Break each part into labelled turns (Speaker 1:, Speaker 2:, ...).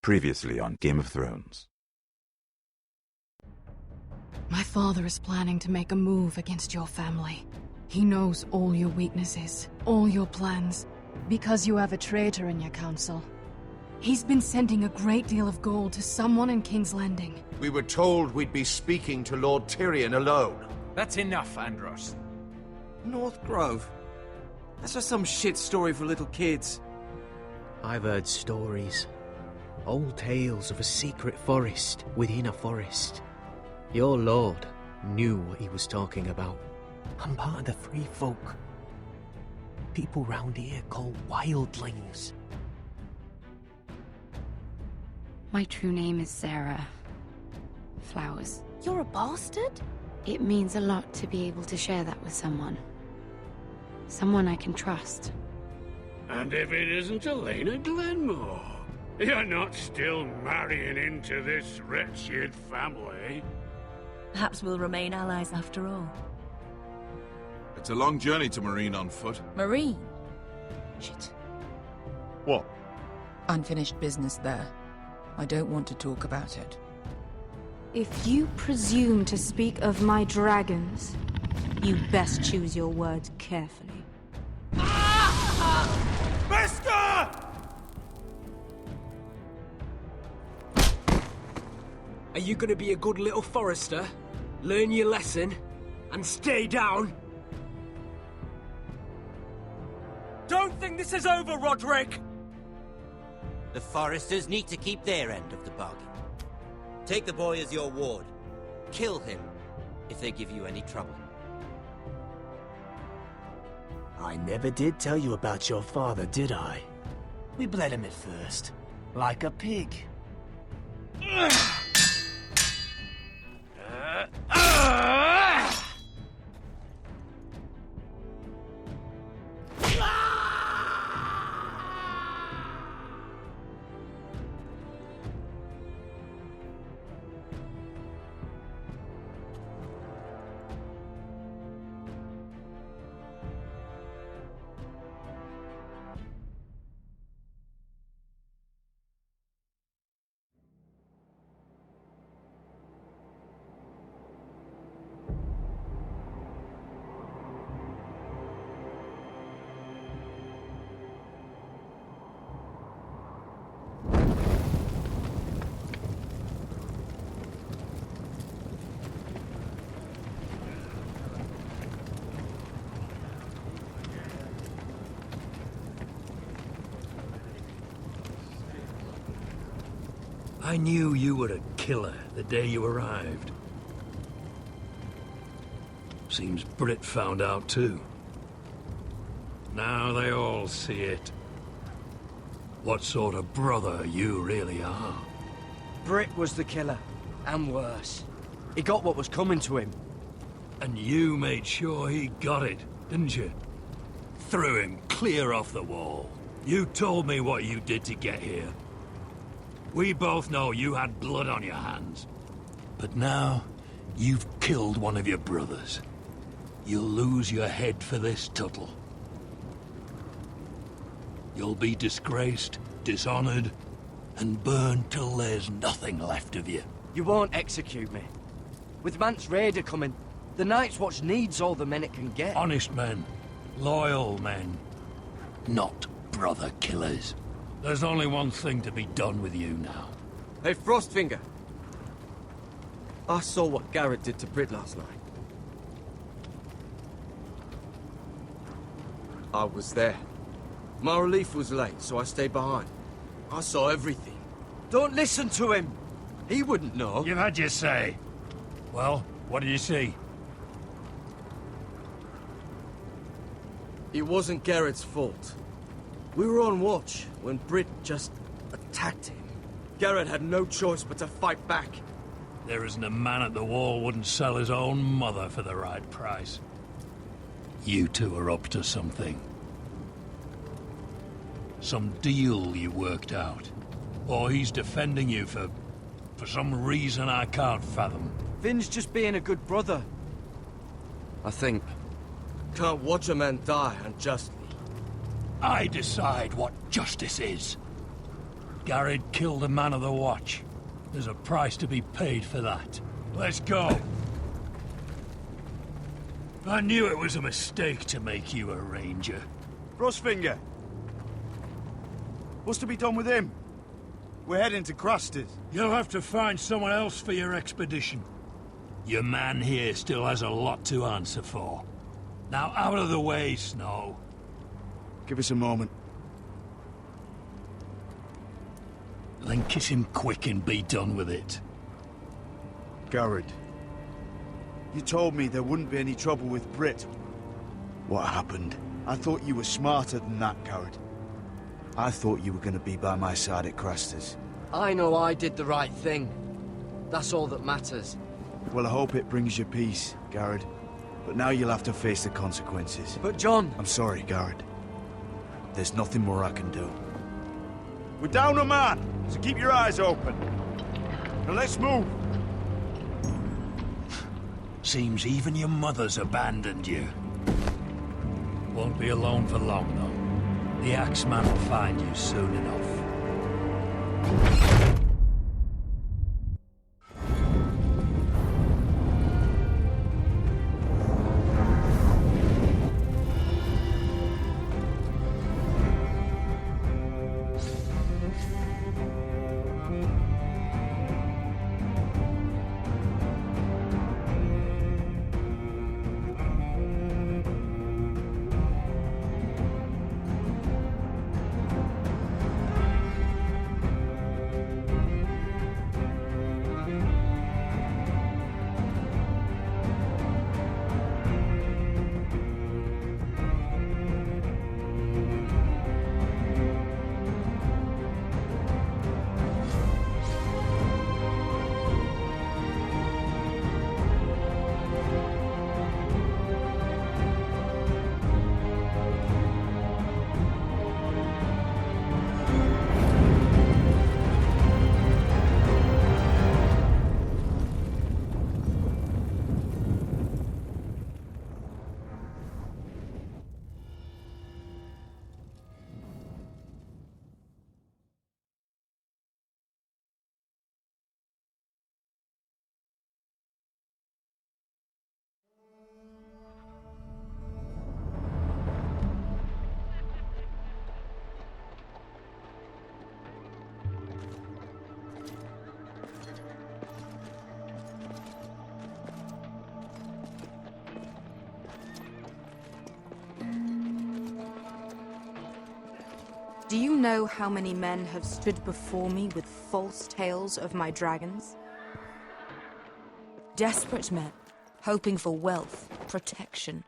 Speaker 1: Previously on Game of Thrones.
Speaker 2: My father is planning to make a move against your family. He knows all your weaknesses, all your plans, because you have a traitor in your council. He's been sending a great deal of gold to someone in King's Landing.
Speaker 3: We were told we'd be speaking to Lord Tyrion alone.
Speaker 4: That's enough, Andros.
Speaker 5: North Grove? That's just some shit story for little kids.
Speaker 6: I've heard stories. Old tales of a secret forest within a forest. Your lord knew what he was talking about. I'm part of the free folk. People round here call wildlings.
Speaker 7: My true name is Sarah Flowers.
Speaker 8: You're a bastard?
Speaker 7: It means a lot to be able to share that with someone. Someone I can trust.
Speaker 9: And if it isn't Elena Glenmore, you're not still marrying into this wretched family.
Speaker 8: Perhaps we'll remain allies after all.
Speaker 10: It's a long journey to Marine on foot.
Speaker 8: Marine? Shit.
Speaker 10: What?
Speaker 11: Unfinished business there. I don't want to talk about it.
Speaker 12: If you presume to speak of my dragons, you best choose your words carefully.
Speaker 5: Mister!
Speaker 13: Are you gonna be a good little forester? Learn your lesson? And stay down? Don't think this is over, Roderick!
Speaker 14: The foresters need to keep their end of the bargain. Take the boy as your ward. Kill him if they give you any trouble.
Speaker 15: I never did tell you about your father, did I? We bled him at first, like a pig.
Speaker 9: I knew you were a killer the day you arrived. Seems Britt found out too. Now they all see it. What sort of brother you really are.
Speaker 5: Britt was the killer, and worse. He got what was coming to him.
Speaker 9: And you made sure he got it, didn't you? Threw him clear off the wall. You told me what you did to get here. We both know you had blood on your hands. But now, you've killed one of your brothers. You'll lose your head for this, Tuttle. You'll be disgraced, dishonored, and burned till there's nothing left of you.
Speaker 5: You won't execute me. With Mance Raider coming, the Night's Watch needs all the men it can get.
Speaker 9: Honest men. Loyal men. Not brother killers. There's only one thing to be done with you now.
Speaker 5: Hey, Frostfinger. I saw what Garrett did to Britt last night. I was there. My relief was late, so I stayed behind. I saw everything. Don't listen to him! He wouldn't know.
Speaker 9: You've had your say. Well, what did you see?
Speaker 5: It wasn't Garrett's fault. We were on watch when Britt just attacked him. Garrett had no choice but to fight back.
Speaker 9: There isn't a man at the wall wouldn't sell his own mother for the right price. You two are up to something. Some deal you worked out. Or he's defending you for some reason I can't fathom.
Speaker 5: Finn's just being a good brother. I think. Can't watch a man die unjustly.
Speaker 9: I decide what justice is. Garrett killed a man of the watch. There's a price to be paid for that. Let's go. I knew it was a mistake to make you a ranger.
Speaker 16: Frostfinger! What's to be done with him? We're heading to Craster's.
Speaker 9: You'll have to find someone else for your expedition. Your man here still has a lot to answer for. Now out of the way, Snow.
Speaker 16: Give us a moment.
Speaker 9: Then kiss him quick and be done with it.
Speaker 16: Garrett, you told me there wouldn't be any trouble with Brit. What happened? I thought you were smarter than that, Garrett. I thought you were going to be by my side at Craster's.
Speaker 5: I know I did the right thing. That's all that matters.
Speaker 16: Well, I hope it brings you peace, Garrett. But now you'll have to face the consequences.
Speaker 5: But John...
Speaker 16: I'm sorry, Garrett. There's nothing more I can do. We're down a man, so keep your eyes open. Now let's move.
Speaker 9: Seems even your mother's abandoned you. Won't be alone for long, though. The Axeman will find you soon enough.
Speaker 12: Do you know how many men have stood before me with false tales of my dragons?
Speaker 8: Desperate men, hoping for wealth, protection.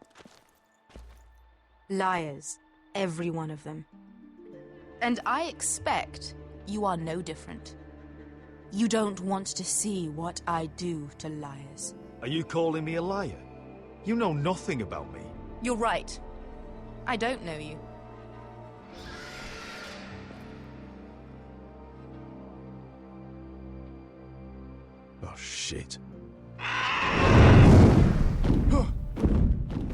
Speaker 12: Liars, every one of them.
Speaker 8: And I expect you are no different. You don't want to see what I do to liars.
Speaker 3: Are you calling me a liar? You know nothing about me.
Speaker 8: You're right. I don't know you.
Speaker 3: Oh, shit.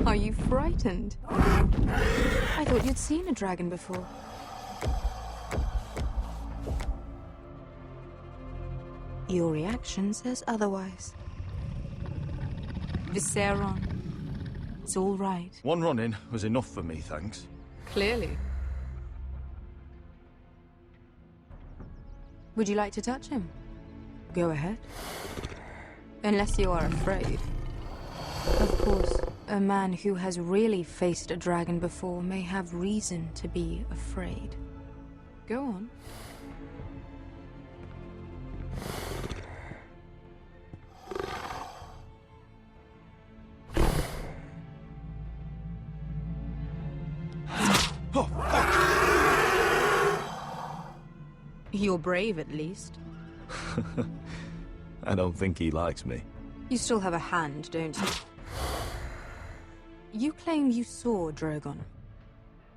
Speaker 12: Are you frightened? I thought you'd seen a dragon before. Your reaction says otherwise. Visceron. It's all right.
Speaker 3: One run-in was enough for me, thanks.
Speaker 12: Clearly. Would you like to touch him? Go ahead. Unless you are afraid. Of course, a man who has really faced a dragon before may have reason to be afraid. Go on.
Speaker 3: Oh, fuck!
Speaker 12: You're brave, at least.
Speaker 3: I don't think he likes me.
Speaker 12: You still have a hand, don't you? You claim you saw Drogon.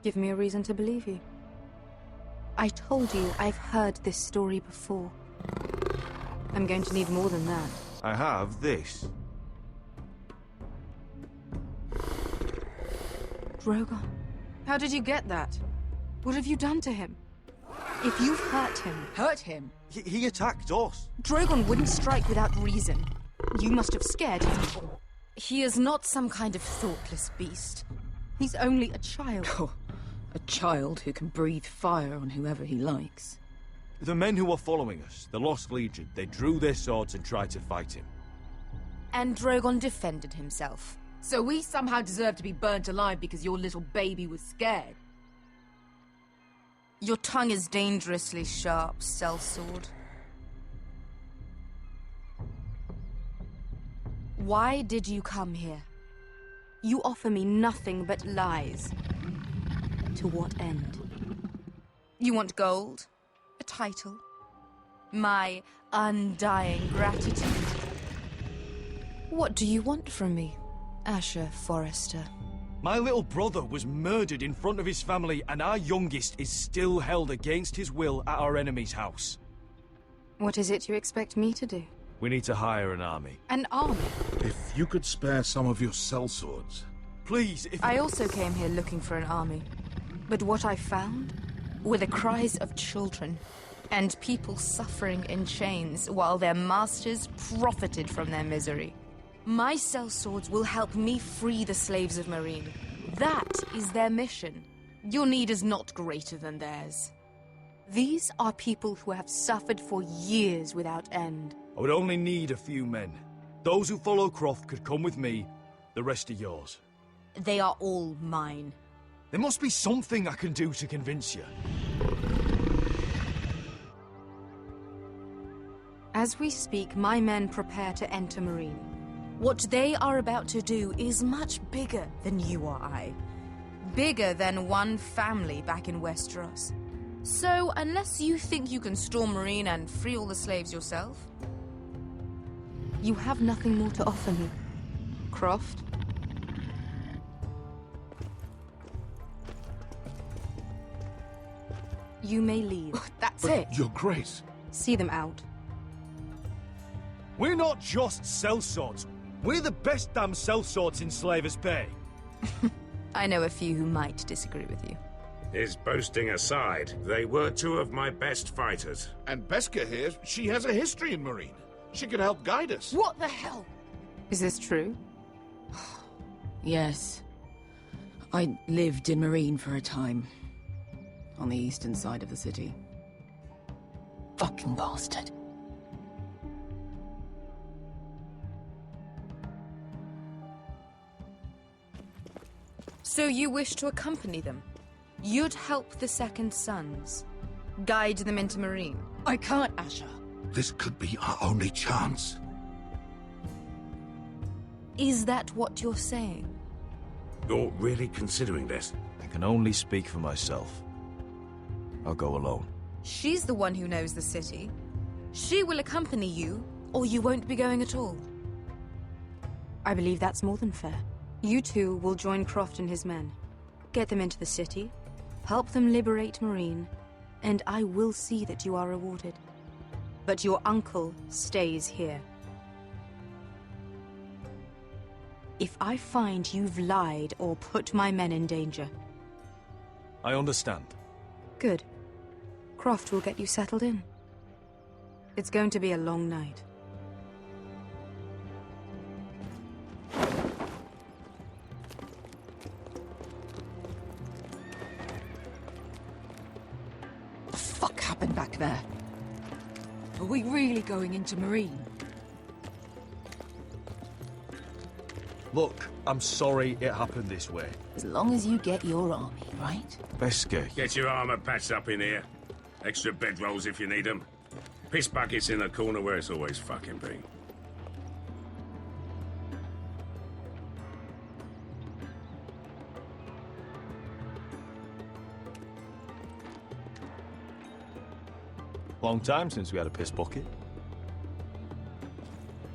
Speaker 12: Give me a reason to believe you. I told you I've heard this story before. I'm going to need more than that.
Speaker 3: I have this.
Speaker 12: Drogon? How did you get that? What have you done to him? If you've hurt him...
Speaker 11: Hurt him?
Speaker 5: He attacked us.
Speaker 12: Drogon wouldn't strike without reason. You must have scared him.
Speaker 8: He is not some kind of thoughtless beast.
Speaker 12: He's only a child.
Speaker 11: Oh, a child who can breathe fire on whoever he likes.
Speaker 5: The men who were following us, the Lost Legion, they drew their swords and tried to fight him.
Speaker 8: And Drogon defended himself.
Speaker 11: So we somehow deserve to be burnt alive because your little baby was scared?
Speaker 8: Your tongue is dangerously sharp, sellsword. Why did you come here?
Speaker 12: You offer me nothing but lies. To what end?
Speaker 8: You want gold? A title? My undying gratitude? What do you want from me, Asher Forrester?
Speaker 5: My little brother was murdered in front of his family, and our youngest is still held against his will at our enemy's house.
Speaker 12: What is it you expect me to do?
Speaker 5: We need to hire an army.
Speaker 12: An army?
Speaker 10: If you could spare some of your sellswords.
Speaker 5: Please, if...
Speaker 8: I also came here looking for an army. But what I found were the cries of children and people suffering in chains while their masters profited from their misery. My sellswords will help me free the slaves of Meereen. That is their mission. Your need is not greater than theirs.
Speaker 12: These are people who have suffered for years without end.
Speaker 5: I would only need a few men. Those who follow Croft could come with me, the rest are yours.
Speaker 8: They are all mine.
Speaker 5: There must be something I can do to convince you.
Speaker 12: As we speak, my men prepare to enter Meereen.
Speaker 8: What they are about to do is much bigger than you or I. Bigger than one family back in Westeros. So, unless you think you can storm Meereen and free all the slaves yourself...
Speaker 12: You have nothing more to offer me, Croft. You may leave.
Speaker 11: That's it.
Speaker 10: Your Grace.
Speaker 12: See them out.
Speaker 5: We're not just sellswords. We're the best damn sellswords in Slavers Bay.
Speaker 8: I know a few who might disagree with you.
Speaker 17: His boasting aside, they were two of my best fighters.
Speaker 10: And Beskha here, she has a history in Meereen. She could help guide us.
Speaker 11: What the hell?
Speaker 12: Is this true?
Speaker 11: Yes. I lived in Meereen for a time. On the eastern side of the city. Fucking bastard.
Speaker 8: So you wish to accompany them? You'd help the Second Sons? Guide them into Meereen?
Speaker 11: I can't, Asher.
Speaker 10: This could be our only chance.
Speaker 8: Is that what you're saying?
Speaker 17: You're really considering this?
Speaker 5: I can only speak for myself. I'll go alone.
Speaker 8: She's the one who knows the city. She will accompany you, or you won't be going at all.
Speaker 12: I believe that's more than fair. You two will join Croft and his men. Get them into the city, help them liberate Meereen, and I will see that you are rewarded. But your uncle stays here. If I find you've lied or put my men in danger...
Speaker 5: I understand.
Speaker 12: Good. Croft will get you settled in. It's going to be a long night.
Speaker 11: What the fuck happened back there? Are we really going into Meereen?
Speaker 5: Look, I'm sorry it happened this way.
Speaker 11: As long as you get your army, right?
Speaker 5: Beskha.
Speaker 17: Get your armor patched up in here. Extra bedrolls if you need them. Piss buckets in the corner where it's always fucking been.
Speaker 5: Long time since we had a piss bucket.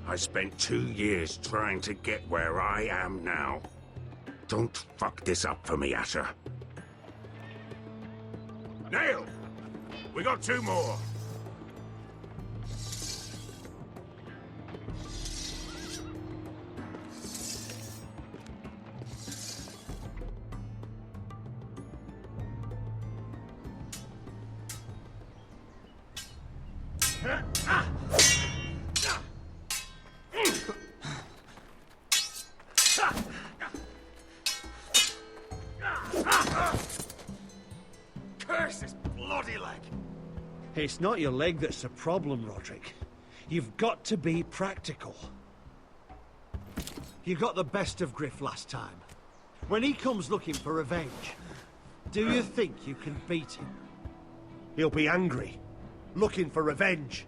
Speaker 17: I spent 2 years trying to get where I am now. Don't fuck this up for me, Asher. Nail! We got 2 more.
Speaker 18: Curse this bloody leg!
Speaker 19: It's not your leg that's the problem, Roderick. You've got to be practical. You got the best of Griff last time. When he comes looking for revenge, do you think you can beat him? He'll be angry, looking for revenge.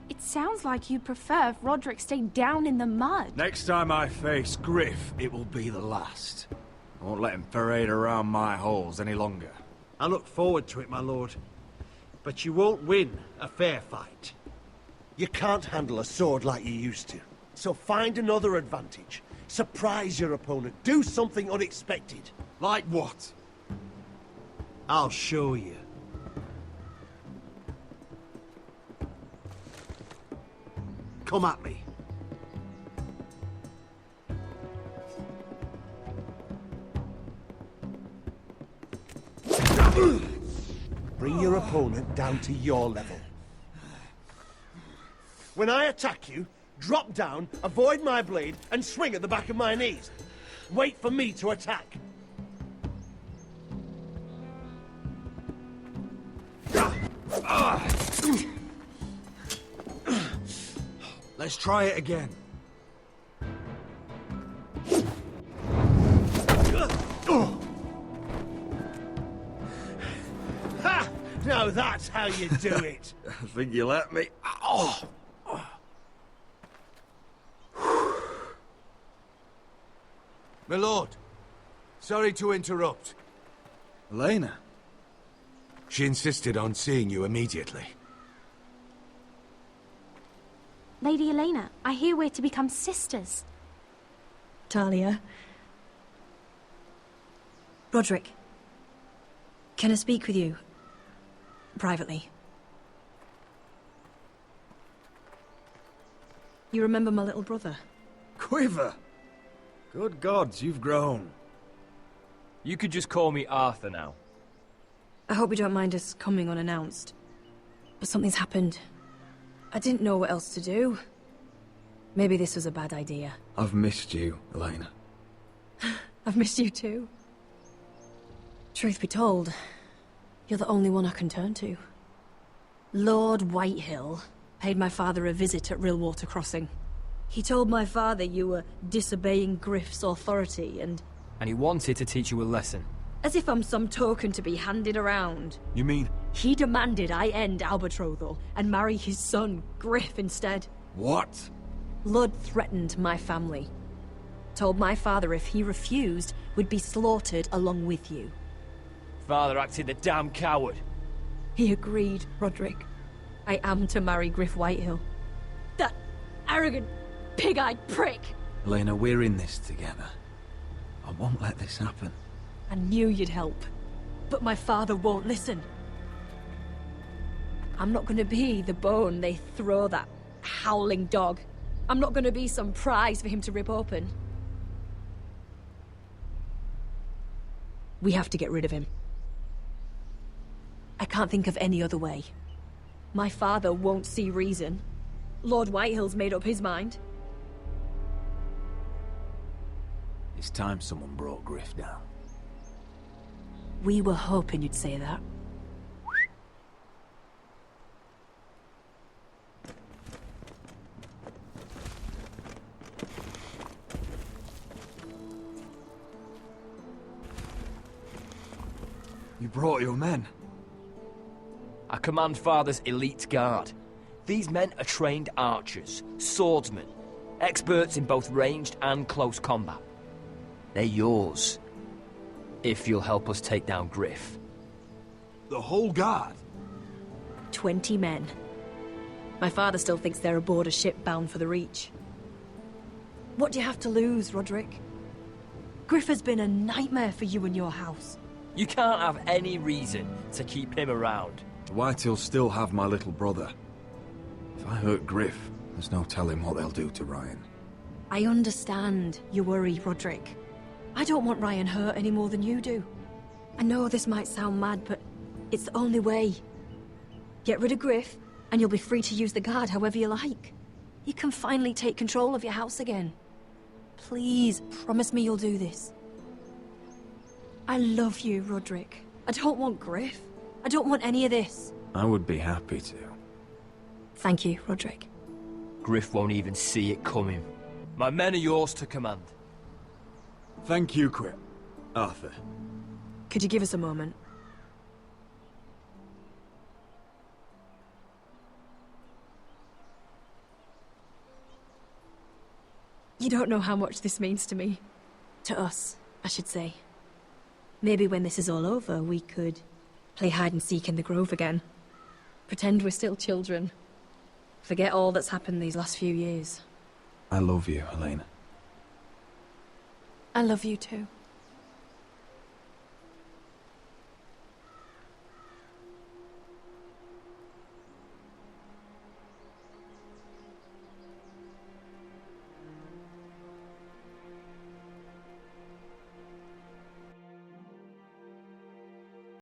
Speaker 20: It sounds like you'd prefer if Roderick stayed down in the mud.
Speaker 18: Next time I face Griff, it will be the last. I won't let him parade around my halls any longer.
Speaker 19: I look forward to it, my lord. But you won't win a fair fight. You can't handle a sword like you used to. So find another advantage. Surprise your opponent. Do something unexpected.
Speaker 18: Like what?
Speaker 19: I'll show you. Come at me. Bring your opponent down to your level. When I attack you, drop down, avoid my blade, and swing at the back of my knees. Wait for me to attack.
Speaker 18: Let's try it again.
Speaker 19: Ha! Now that's how you do it.
Speaker 18: I think you let me. Oh!
Speaker 3: My lord, sorry to interrupt.
Speaker 18: Elena?
Speaker 3: She insisted on seeing you immediately.
Speaker 20: Lady Elena, I hear we're to become sisters.
Speaker 21: Talia. Roderick. Can I speak with you? Privately. You remember my little brother?
Speaker 18: Quiver! Good gods, you've grown.
Speaker 4: You could just call me Arthur now.
Speaker 21: I hope you don't mind us coming unannounced. But something's happened. I didn't know what else to do. Maybe this was a bad idea.
Speaker 18: I've missed you, Elena.
Speaker 21: I've missed you too. Truth be told, you're the only one I can turn to. Lord Whitehill paid my father a visit at Rillwater Crossing. He told my father you were disobeying Griff's authority and
Speaker 4: he wanted to teach you a lesson.
Speaker 21: As if I'm some token to be handed around.
Speaker 18: You mean?
Speaker 21: He demanded I end our betrothal and marry his son, Griff, instead.
Speaker 18: What?
Speaker 21: Lud threatened my family. Told my father if he refused, we'd be slaughtered along with you.
Speaker 4: Father acted the damn coward.
Speaker 21: He agreed, Roderick. I am to marry Griff Whitehill. That arrogant, pig-eyed prick!
Speaker 18: Elena, we're in this together. I won't let this happen.
Speaker 21: I knew you'd help, but my father won't listen. I'm not gonna be the bone they throw that howling dog. I'm not gonna be some prize for him to rip open. We have to get rid of him. I can't think of any other way. My father won't see reason. Lord Whitehill's made up his mind.
Speaker 18: It's time someone brought Griff down.
Speaker 21: We were hoping you'd say that.
Speaker 18: You brought your men.
Speaker 4: I command Father's elite guard. These men are trained archers, swordsmen, experts in both ranged and close combat. They're yours, if you'll help us take down Griff.
Speaker 18: The whole guard?
Speaker 21: 20 men. My father still thinks they're aboard a ship bound for the Reach. What do you have to lose, Roderick? Griff has been a nightmare for you and your house.
Speaker 4: You can't have any reason to keep him around.
Speaker 18: The Whitehills still have my little brother. If I hurt Griff, there's no telling what they'll do to Ryan.
Speaker 21: I understand your worry, Roderick. I don't want Ryan hurt any more than you do. I know this might sound mad, but it's the only way. Get rid of Griff, and you'll be free to use the guard however you like. You can finally take control of your house again. Please, promise me you'll do this. I love you, Roderick. I don't want Griff. I don't want any of this.
Speaker 18: I would be happy to.
Speaker 21: Thank you, Roderick.
Speaker 4: Griff won't even see it coming. My men are yours to command.
Speaker 18: Thank you, Quip. Arthur.
Speaker 21: Could you give us a moment? You don't know how much this means to me. To us, I should say. Maybe when this is all over, we could play hide and seek in the grove again. Pretend we're still children. Forget all that's happened these last few years.
Speaker 18: I love you, Helena.
Speaker 21: I love you too.